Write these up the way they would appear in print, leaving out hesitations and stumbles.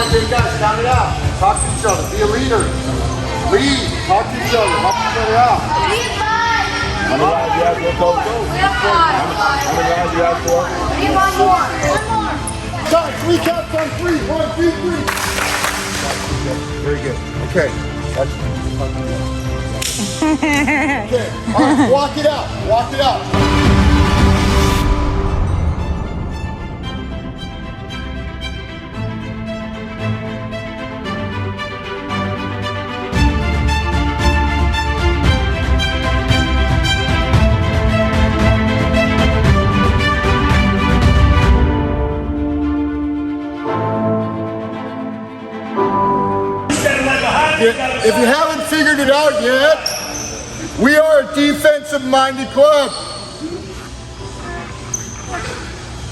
Okay, guys, count it out. Talk to each other. Be a leader. Lead. Talk to each other. Help each other out. How many rounds you have for, Coach? How many rounds you have for? One more. Guys, 3 counts on 3. 1, 2, 3. Very good. Okay. That's okay. All right, walk it out. Walk it out. If you haven't figured it out yet, we are a defensive-minded club.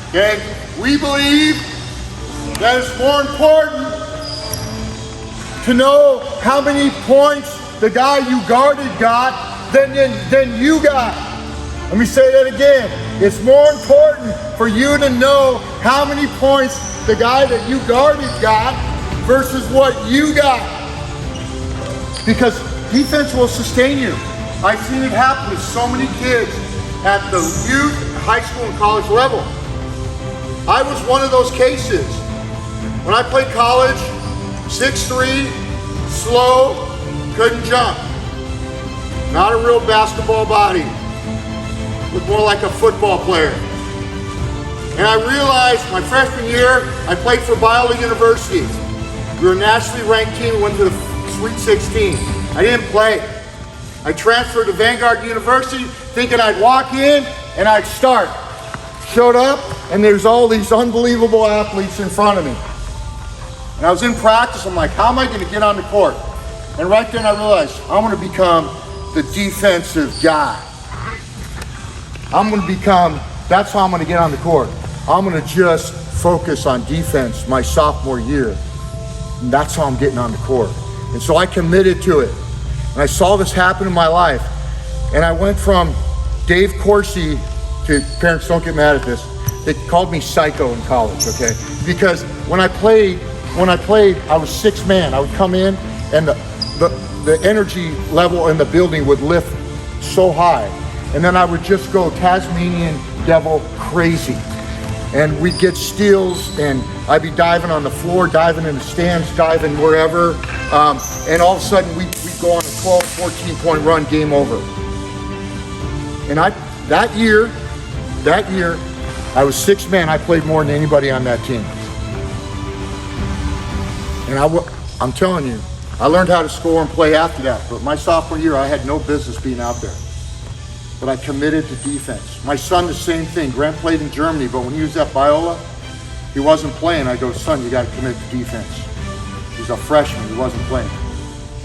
Okay? We believe that it's more important to know how many points the guy you guarded got than you got. Let me say that again. It's more important for you to know how many points the guy that you guarded got versus what you got. Because defense will sustain you. I've seen it happen with so many kids at the youth, high school, and college level. I was one of those cases. When I played college, 6'3", slow, couldn't jump. Not a real basketball body. Looked more like a football player. And I realized my freshman year, I played for Biola University. We were a nationally ranked team, went to the Sweet 16. I didn't play. I transferred to Vanguard University thinking I'd walk in and I'd start. Showed up and there's all these unbelievable athletes in front of me. And I was in practice, I'm like, how am I gonna get on the court? And right then I realized I'm gonna become the defensive guy. That's how I'm gonna get on the court. I'm gonna just focus on defense my sophomore year. And that's how I'm getting on the court. And so I committed to it. And I saw this happen in my life. And I went from Dave Corsi to, parents don't get mad at this, they called me psycho in college, okay? Because when I played, I was 6 man. I would come in and the energy level in the building would lift so high. And then I would just go Tasmanian devil crazy. And we'd get steals and I'd be diving on the floor, diving in the stands, diving wherever. And all of a sudden we'd go on a 12, 14 point run, game over. And that year, I was 6 man. I played more than anybody on that team. And I'm telling you, I learned how to score and play after that. But my sophomore year, I had no business being out there. But I committed to defense. My son, the same thing. Grant played in Germany, but when he was at Biola, he wasn't playing. I go, son, you got to commit to defense. He's a freshman, he wasn't playing.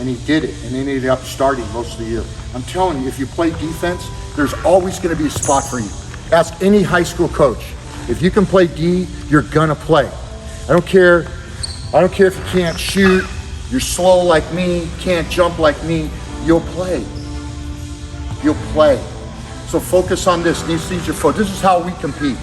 And he did it, and he ended up starting most of the year. I'm telling you, if you play defense, there's always going to be a spot for you. Ask any high school coach. If you can play D, you're gonna play. I don't care if you can't shoot, you're slow like me, can't jump like me, you'll play. You'll play. So focus on this. These are focus. This is how we compete,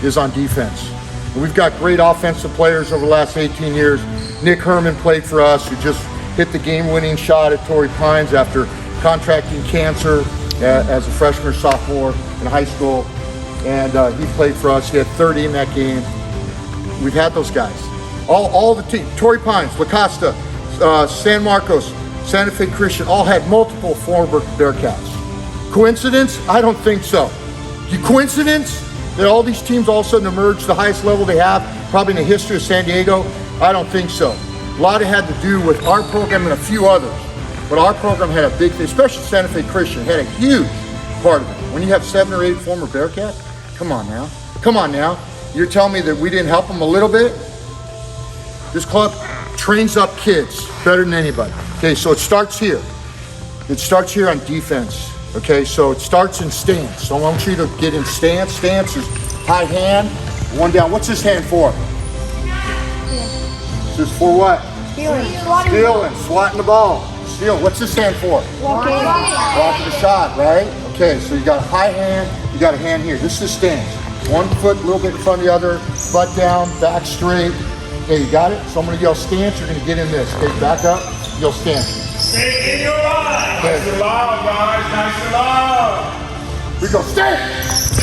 is on defense. And we've got great offensive players over the last 18 years. Nick Herman played for us, who just hit the game-winning shot at Torrey Pines after contracting cancer as a freshman or sophomore in high school. And he played for us. He had 30 in that game. We've had those guys. All the team, Torrey Pines, La Costa, San Marcos, Santa Fe Christian, all had multiple former Bearcats. Coincidence? I don't think so. Coincidence that all these teams all of a sudden emerged to the highest level they have, probably in the history of San Diego? I don't think so. A lot of it had to do with our program and a few others. But our program had a big thing, especially Santa Fe Christian, had a huge part of it. When you have 7 or 8 former Bearcats, come on now. Come on now. You're telling me that we didn't help them a little bit? This club trains up kids better than anybody. Okay, so it starts here. It starts here on defense. Okay, so it starts in stance. So I want you to get in stance. Stance is high hand, one down. What's this hand for? This is for what? Stealing, swatting the ball. Steal. What's this hand for? Blocking the shot, right? Okay, so you got a high hand, you got a hand here. This is stance. One foot a little bit in front of the other, butt down, back straight, Okay, you got it? So I'm gonna yell stance, you're gonna get in this. Okay, back up, yell stance. Stay in your line. Nice and loud, guys. Nice and loud. We go, stance!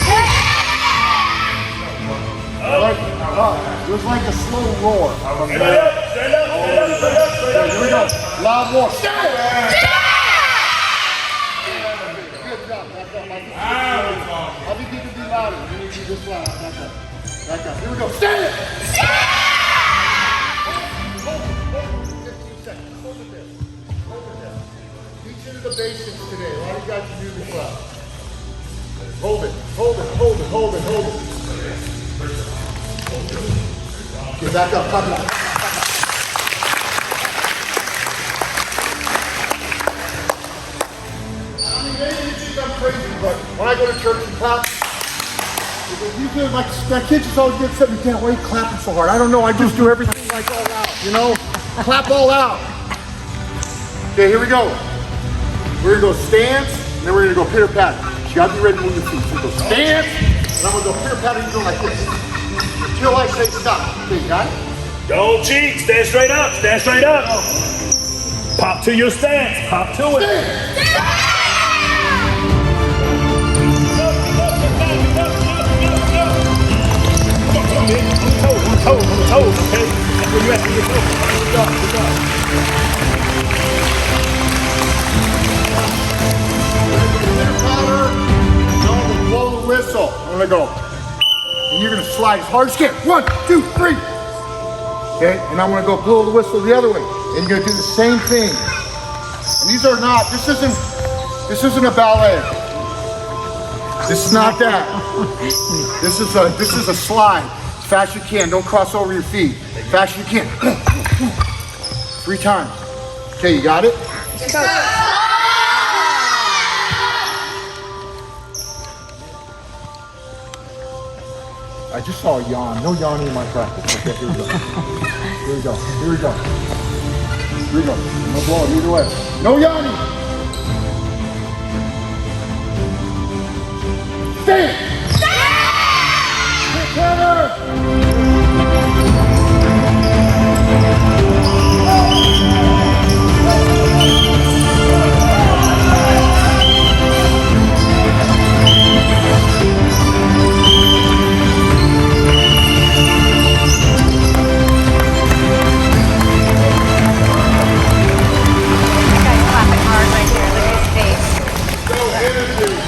It was like a slow roar. Stand up, stand up, stand up, stand up, stand up. Here we go, loud roar. Stance! Good job, back up. I think you can be louder. You need to be this loud. Back up. Back up. Here we go, stance! The basics today. A lot of you guys are new to the club. Hold it, hold it, hold it, hold it, hold it. Okay, back up, back up. I mean, maybe you think I'm crazy, but when I go to church and clap, you feel like my kids just always get upset. You can't wait clapping so hard. I don't know. I just do everything like all out, you know? Clap all out. Okay, here we go. We're gonna go stance, and then we're gonna go pitter patter. You gotta be ready to move your feet. So we go stance, and I'm gonna go pitter patter. You go like this until I say stop. Okay, you got it? Don't cheat. Stand straight up. Stand straight up. Pop to your stance. Pop to it. Come on, man. On the toes, okay? That's where you at. Good job, good job. Blow the whistle. I'm gonna go. And you're gonna slide as hard as you can. 1, 2, 3. Okay, and I'm gonna go blow the whistle the other way. And you're gonna do the same thing. And these are not, this isn't a ballet. This is not that. This is a slide. As fast as you can. Don't cross over your feet. As fast as you can. 3 times. Okay, you got it? I just saw a yawn. No yawning in my practice. Okay, here we go. Here we go. Here we go. Here we go. I'm gonna blow it either way. No yawning. Stay. Stay. Counter.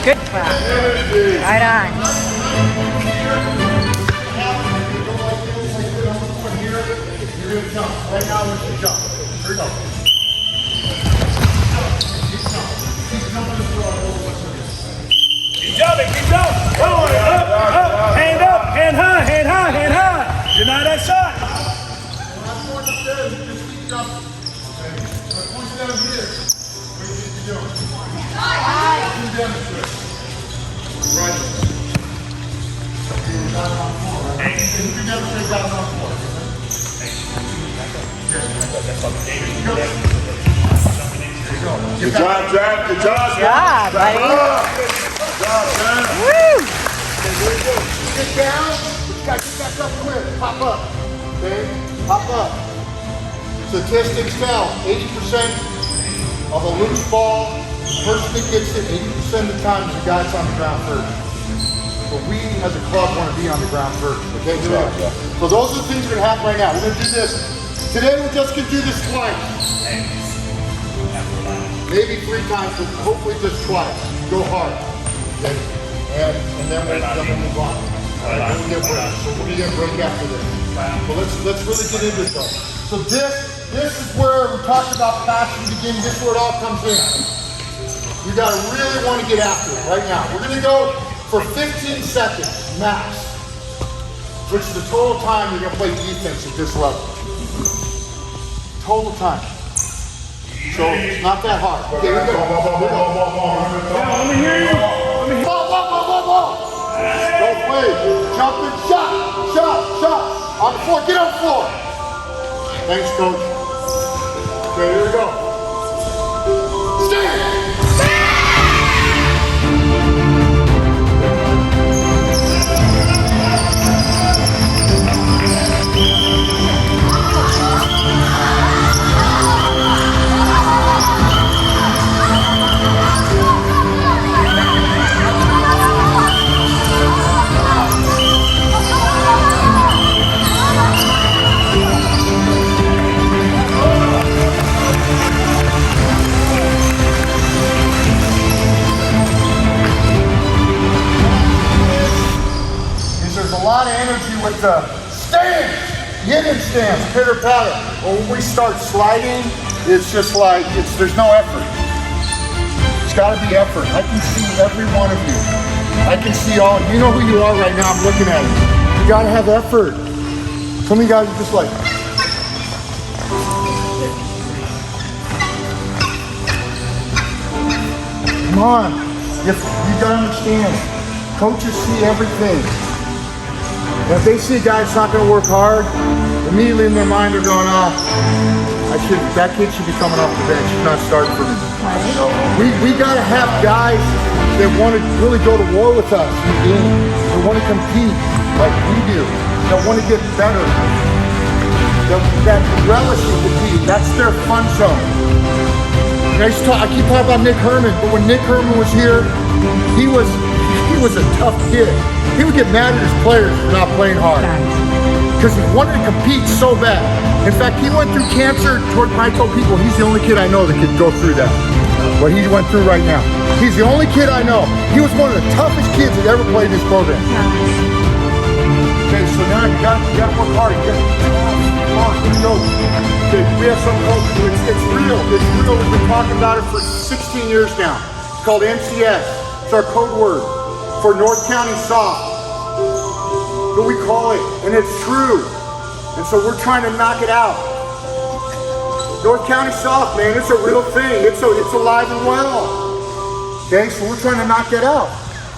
Good clap. Right on. Right now, we're going to jump. Here we go. Keep jumping, keep jumping. Come on, up, hand high, hand high, hand high. Deny that shot. When I'm going upstairs, you just keep jumping. Okay? When I point down here, what do you think you're doing? You demonstrate. Right. Down on the floor, right? You demonstrate down on the floor. Good job, Jack. Good job, Jack. Buddy. Good job, Jack. Woo! Get down. You got to get back up quick. Pop up. Okay? Pop up. Statistics tell 80% of a loose ball, the person that gets it 80% of the time is the guy that's on the ground first. But we as a club want to be on the ground first. Okay? So those are the things that are going to happen right now. We're going to do this. Today we're just going to do this twice. Maybe 3 times, but hopefully just twice. Go hard. Okay? And then we'll move on. All right, then we'll get break. So we're going to break after this. So let's really get into it though. So this is where we talked about passion beginning. This is where it all comes in. You got to really want to get after it right now. We're going to go for 15 seconds max, which is the total time you're going to play defense at this level. Total time. So it's not that hard. Okay, here we go. Let me hear you. Ball. Both ways. Jumping, shot. On the floor, get on the floor. Thanks, coach. Okay, here we go. Stand. is a stance, yin and stance, pitter patter. But when we start sliding, it's just like, there's no effort. It's gotta be effort. I can see every one of you. I can see all, you know who you are right now, I'm looking at you. You gotta have effort. Some of you guys are just like, come on. You gotta understand, coaches see everything. And if they see a guy that's not gonna work hard, immediately in their mind they're going, that kid should be coming off the bench. He's not starting for me. We gotta have guys that want to really go to war with us in the game. They want to compete like we do. They want to get better. That relish of compete, that's their fun zone. And I keep talking about Nick Herman, but when Nick Herman was here, he was a tough kid. He would get mad at his players for not playing hard because he wanted to compete so bad. In fact, he went through cancer. I told people he's the only kid I know that could go through that. What he went through right now. He's the only kid I know. He was one of the toughest kids that ever played in this program. Okay, so now you got to work hard. Come on, let's go. Okay, we have some coaches. It's real. It's real. We've been talking about it for 16 years now. It's called NCS. It's our code word for North County Soft. So we call it, and it's true. And so we're trying to knock it out. North County Soft, man, it's a real thing. It's alive and well. Okay, so we're trying to knock that out.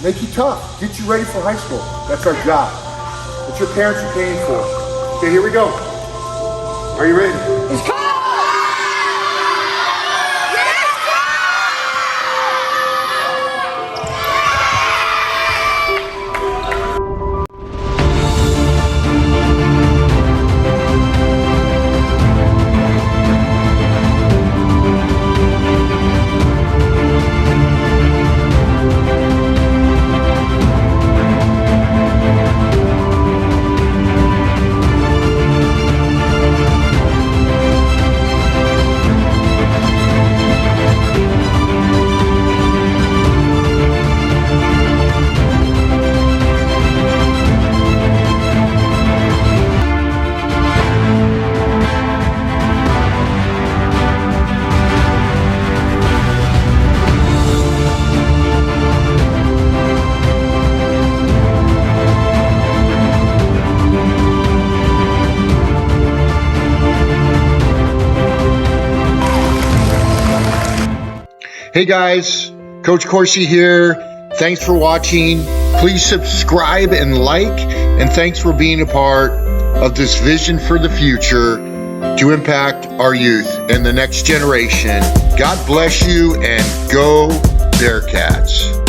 Make you tough. Get you ready for high school. That's our job. That's your parents are paying for. Okay, here we go. Are you ready? It's cold! Hey guys, Coach Corsi here. Thanks for watching. Please subscribe and like, and thanks for being a part of this vision for the future to impact our youth and the next generation. God bless you and go Bearcats.